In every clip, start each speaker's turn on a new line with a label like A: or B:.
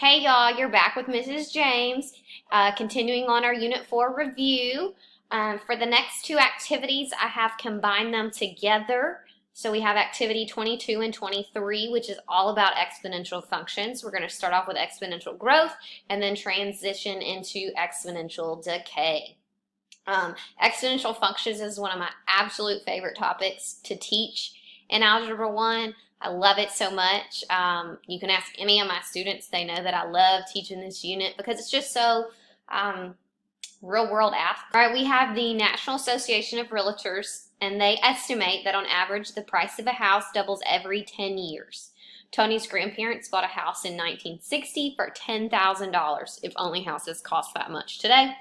A: Hey y'all, you're back with Mrs. James, continuing on our Unit 4 review. For the next two activities, I have combined them together. So we have activity 22 and 23, which is all about exponential functions. We're going to start off with exponential growth and then transition into exponential decay. Exponential functions is one of my absolute favorite topics to teach in Algebra 1. I love it so much. You can ask any of my students. They know that I love teaching this unit because it's just so real world apps. All right, we have the National Association of Realtors, and they estimate that on average the price of a house doubles every 10 years. Tony's grandparents bought a house in 1960 for $10,000. If only houses cost that much today,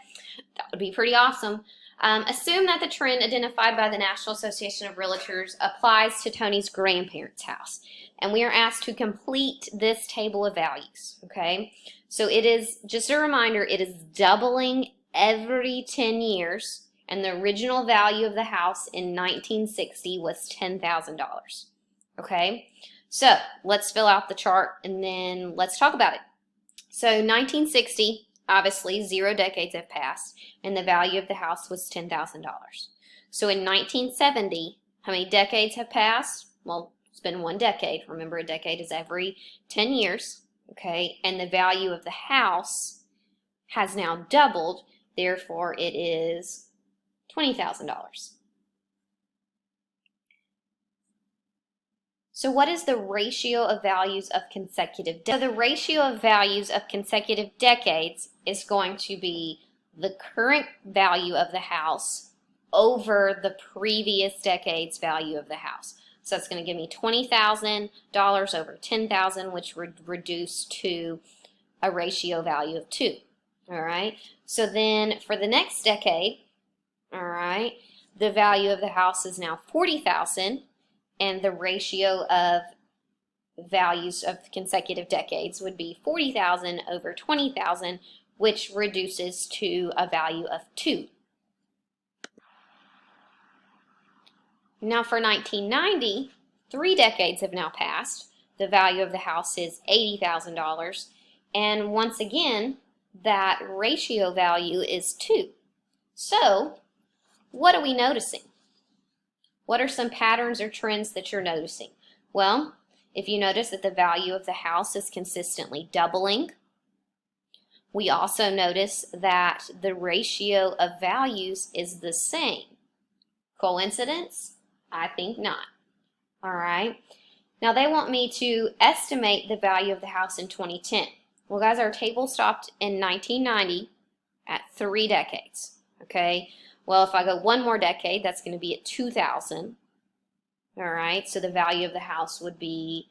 A: that would be pretty awesome. Assume that the trend identified by the National Association of Realtors applies to Tony's grandparents' house. And we are asked to complete this table of values, okay? So it is, just a reminder, it is doubling every 10 years, and the original value of the house in 1960 was $10,000, okay? So let's fill out the chart and then let's talk about it. So 1960, obviously 0 decades have passed, and the value of the house was $10,000. So in 1970, how many decades have passed? Well, it's been 1 decade. Remember, a decade is every 10 years, okay? And the value of the house has now doubled, therefore it is $20,000. So what is the ratio of values of consecutive decades? So the ratio of values of consecutive decades is going to be the current value of the house over the previous decade's value of the house. So that's going to give me $20,000 over $10,000, which would reduce to a ratio value of 2. All right. So then for the next decade, all right, the value of the house is now $40,000. And the ratio of values of consecutive decades would be 40,000 over 20,000, which reduces to a value of 2. Now for 1990, 3 decades have now passed. The value of the house is $80,000. And once again, that ratio value is 2. So what are we noticing? What are some patterns or trends that you're noticing? Well, if you notice that the value of the house is consistently doubling, we also notice that the ratio of values is the same. Coincidence? I think not. All right. Now they want me to estimate the value of the house in 2010. Well, guys, our table stopped in 1990 at 3 decades. Okay. Well, if I go 1 more decade, that's going to be at 2000. All right, so the value of the house would be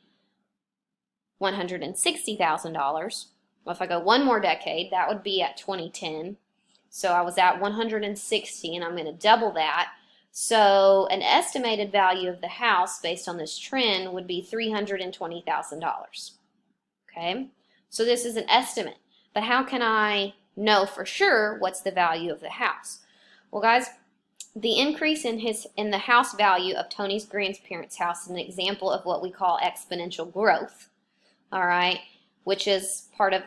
A: $160,000. Well, if I go 1 more decade, that would be at 2010. So I was at 160, and I'm going to double that. So an estimated value of the house based on this trend would be $320,000. Okay, so this is an estimate. But how can I know for sure what's the value of the house? Well, guys, the increase in the house value of Tony's grandparents' house is an example of what we call exponential growth, all right, which is part of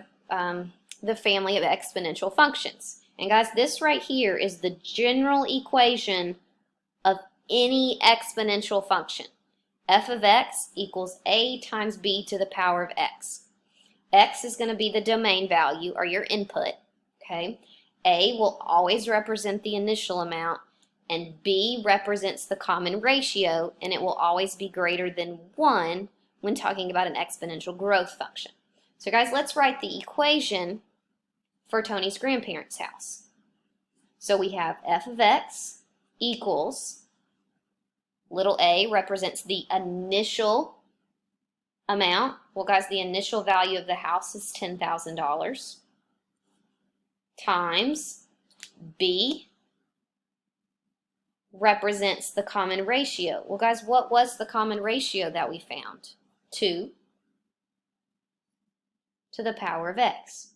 A: the family of exponential functions. And guys, this right here is the general equation of any exponential function. F of x equals a times b to the power of x. X is going to be the domain value, or your input, okay? A will always represent the initial amount, and B represents the common ratio, and it will always be greater than 1 when talking about an exponential growth function. So guys, let's write the equation for Tony's grandparents' house. So we have f of x equals, little a represents the initial amount. Well, guys, the initial value of the house is $10,000. Times B represents the common ratio. Well, guys, what was the common ratio that we found? 2 to the power of x.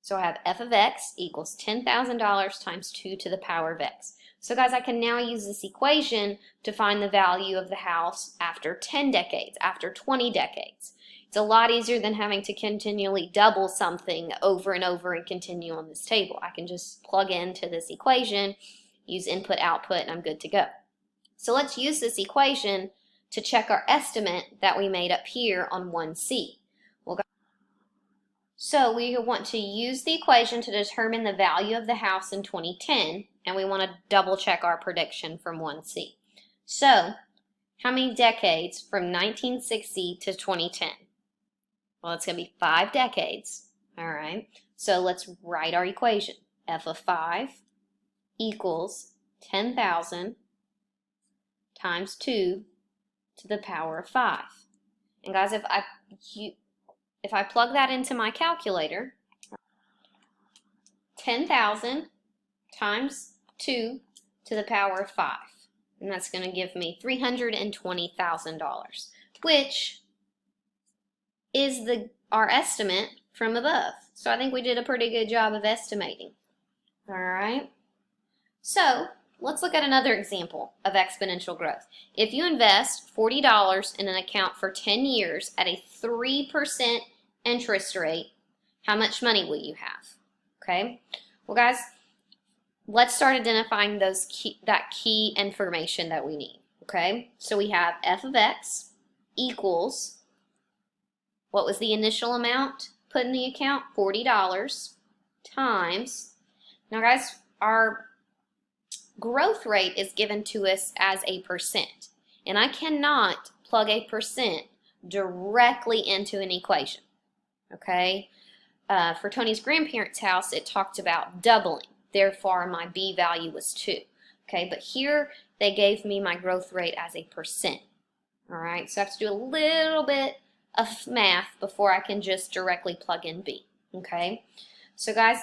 A: So I have f of x equals $10,000 times 2 to the power of x. So guys, I can now use this equation to find the value of the house after 10 decades, after 20 decades. It's a lot easier than having to continually double something over and over and continue on this table. I can just plug into this equation, use input, output, and I'm good to go. So let's use this equation to check our estimate that we made up here on 1C. So we want to use the equation to determine the value of the house in 2010, and we want to double check our prediction from 1C. So, how many decades from 1960 to 2010? Well, it's going to be 5 decades, all right? So let's write our equation. F of 5 equals 10,000 times 2 to the power of 5. And guys, if I plug that into my calculator, 10,000 times 2 to the power of 5. And that's going to give me $320,000, which is our estimate from above. So I think we did a pretty good job of estimating. All right. So let's look at another example of exponential growth. If you invest $40 in an account for 10 years at a 3% interest rate, how much money will you have? Okay. Well, guys, let's start identifying that key information that we need. Okay. So we have f of x equals, what was the initial amount put in the account? $40 times, now guys, our growth rate is given to us as a percent, and I cannot plug a percent directly into an equation. Okay, for Tony's grandparents' house, it talked about doubling. Therefore, my B value was 2. Okay, but here they gave me my growth rate as a percent. All right, so I have to do a little bit of math before I can just directly plug in B. Okay, so guys,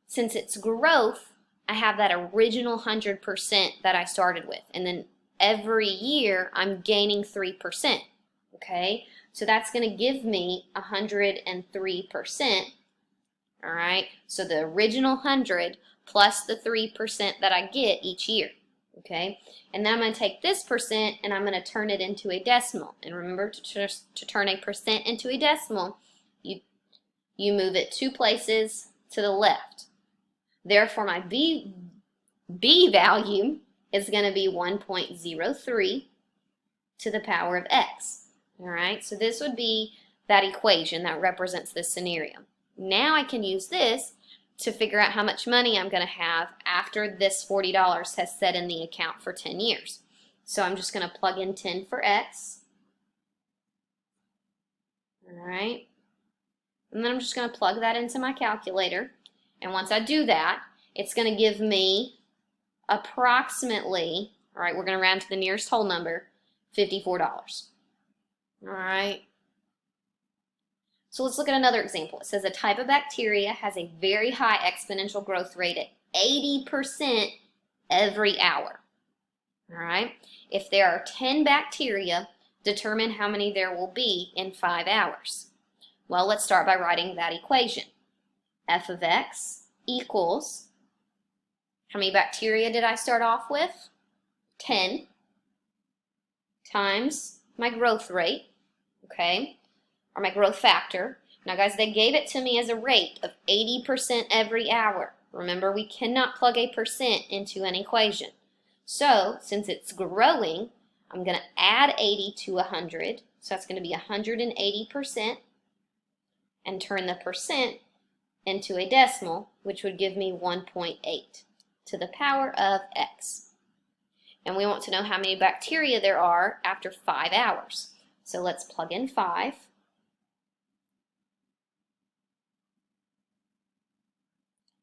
A: since it's growth, I have that original 100% that I started with, and then every year I'm gaining 3%. Okay, so that's going to give me 103%. All right, so the original 100 plus the 3% that I get each year. Okay, and then I'm going to take this percent and I'm going to turn it into a decimal. And remember, to turn a percent into a decimal, you move it 2 places to the left. Therefore, my B value is going to be 1.03 to the power of x. All right, so this would be that equation that represents this scenario. Now I can use this to figure out how much money I'm going to have after this $40 has set in the account for 10 years. So I'm just going to plug in 10 for x. All right, and then I'm just going to plug that into my calculator. And once I do that, it's going to give me approximately, all right, we're going to round to the nearest whole number, $54. All right. So let's look at another example. It says a type of bacteria has a very high exponential growth rate at 80% every hour. All right. If there are 10 bacteria, determine how many there will be in 5 hours. Well, let's start by writing that equation. F of x equals, how many bacteria did I start off with? 10 times my growth rate, okay, or my growth factor. Now guys, they gave it to me as a rate of 80% every hour. Remember, we cannot plug a percent into an equation. So since it's growing, I'm going to add 80 to 100, so that's going to be 180%, and turn the percent into a decimal, which would give me 1.8 to the power of x. And we want to know how many bacteria there are after 5 hours. So let's plug in 5.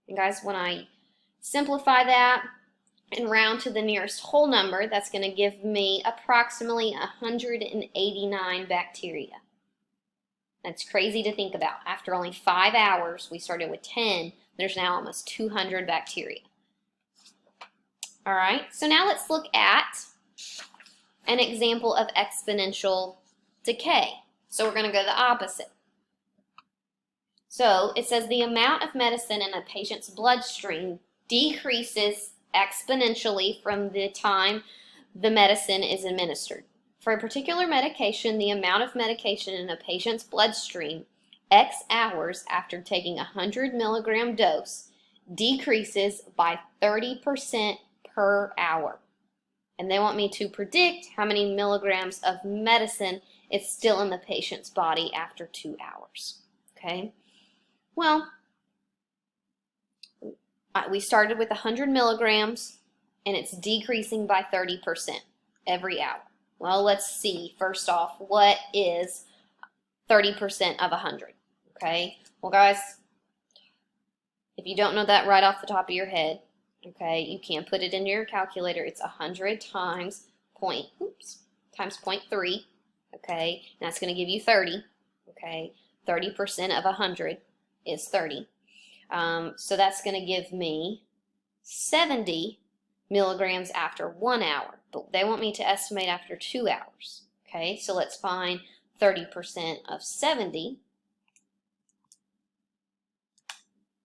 A: And guys, when I simplify that and round to the nearest whole number, that's going to give me approximately 189 bacteria. That's crazy to think about. After only 5 hours, we started with 10, there's now almost 200 bacteria. All right, so now let's look at an example of exponential decay. So we're going to go the opposite. So it says the amount of medicine in a patient's bloodstream decreases exponentially from the time the medicine is administered. For a particular medication, the amount of medication in a patient's bloodstream X hours after taking a 100 milligram dose decreases by 30% per hour. And they want me to predict how many milligrams of medicine is still in the patient's body after 2 hours. Okay? Well, we started with 100 milligrams, and it's decreasing by 30% every hour. Well, let's see, first off, what is 30% of 100? Okay? Well, guys, if you don't know that right off the top of your head, okay, you can put it into your calculator. It's 100 times times 0.3, okay? And that's going to give you 30, okay? 30% of 100 is 30. So that's going to give me 70 milligrams after 1 hour. But they want me to estimate after 2 hours, okay? So let's find 30% of 70.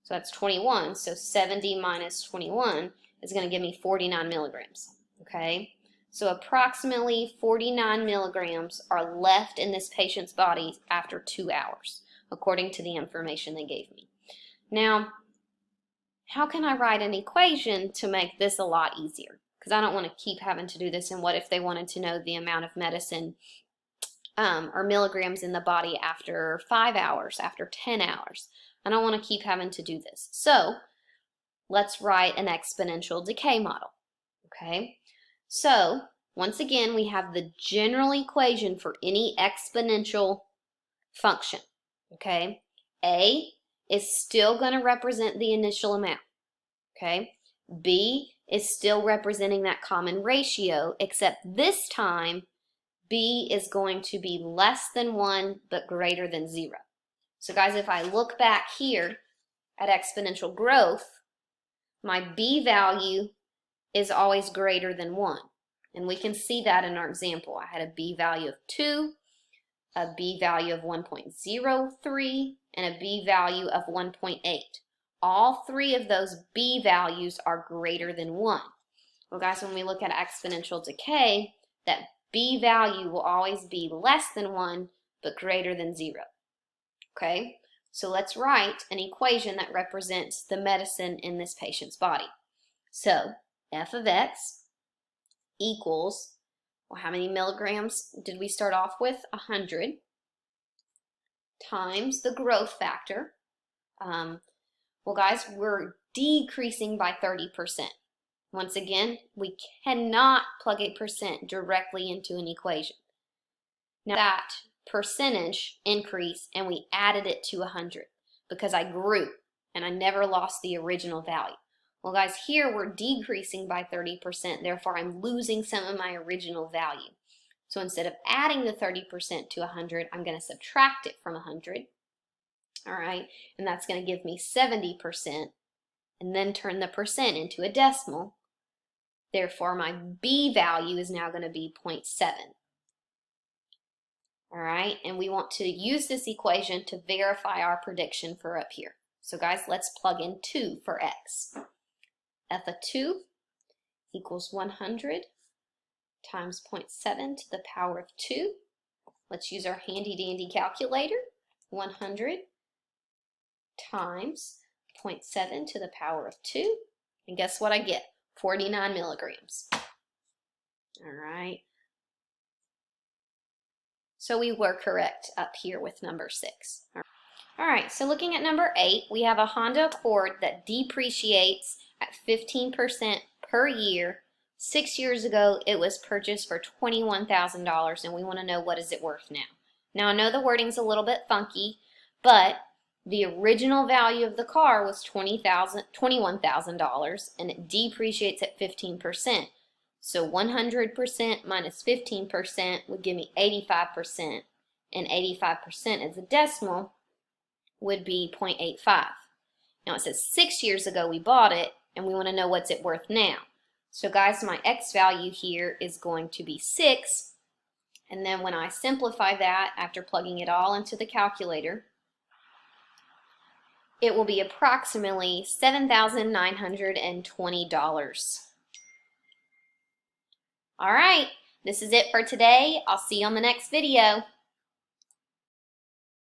A: So that's 21. So 70 minus 21 is going to give me 49 milligrams. Okay? So approximately 49 milligrams are left in this patient's body after 2 hours, according to the information they gave me. Now, how can I write an equation to make this a lot easier? Because I don't want to keep having to do this. And what if they wanted to know the amount of medicine or milligrams in the body after 5 hours, after 10 hours? I don't want to keep having to do this. So let's write an exponential decay model. Okay, so once again, we have the general equation for any exponential function. Okay, A is still going to represent the initial amount. Okay, B is still representing that common ratio, except this time B is going to be less than 1 but greater than 0. So guys, if I look back here at exponential growth, my B value is always greater than 1. And we can see that in our example. I had a B value of 2, a B value of 1.03, and a B value of 1.8. All three of those B values are greater than 1. Well guys, when we look at exponential decay, that B value will always be less than 1 but greater than 0. Okay, so let's write an equation that represents the medicine in this patient's body. So f of x equals, well, how many milligrams did we start off with? 100 times the growth factor. Well, guys, we're decreasing by 30%. Once again, we cannot plug a percent directly into an equation. Now that percentage increase, and we added it to 100 because I grew and I never lost the original value. Well guys, here we're decreasing by 30%, therefore I'm losing some of my original value. So instead of adding the 30% to 100, I'm going to subtract it from 100. All right, and that's going to give me 70%, and then turn the percent into a decimal. Therefore my B value is now going to be 0.7. All right, and we want to use this equation to verify our prediction for up here. So guys, let's plug in 2 for x. F of 2 equals 100 times 0.7 to the power of 2. Let's use our handy dandy calculator. 100 times 0.7 to the power of 2. And guess what I get? 49 milligrams. All right. So we were correct up here with number 6. All right, so looking at number 8, we have a Honda Accord that depreciates at 15% per year. 6 years ago, it was purchased for $21,000, and we want to know what is it worth now. Now, I know the wording's a little bit funky, but the original value of the car was $21,000, and it depreciates at 15%. So 100% minus 15% would give me 85%, and 85% as a decimal would be 0.85. Now it says 6 years ago we bought it, and we want to know what's it worth now. So guys, my x value here is going to be 6, and then when I simplify that after plugging it all into the calculator, it will be approximately $7,920. All right, this is it for today. I'll see you on the next video.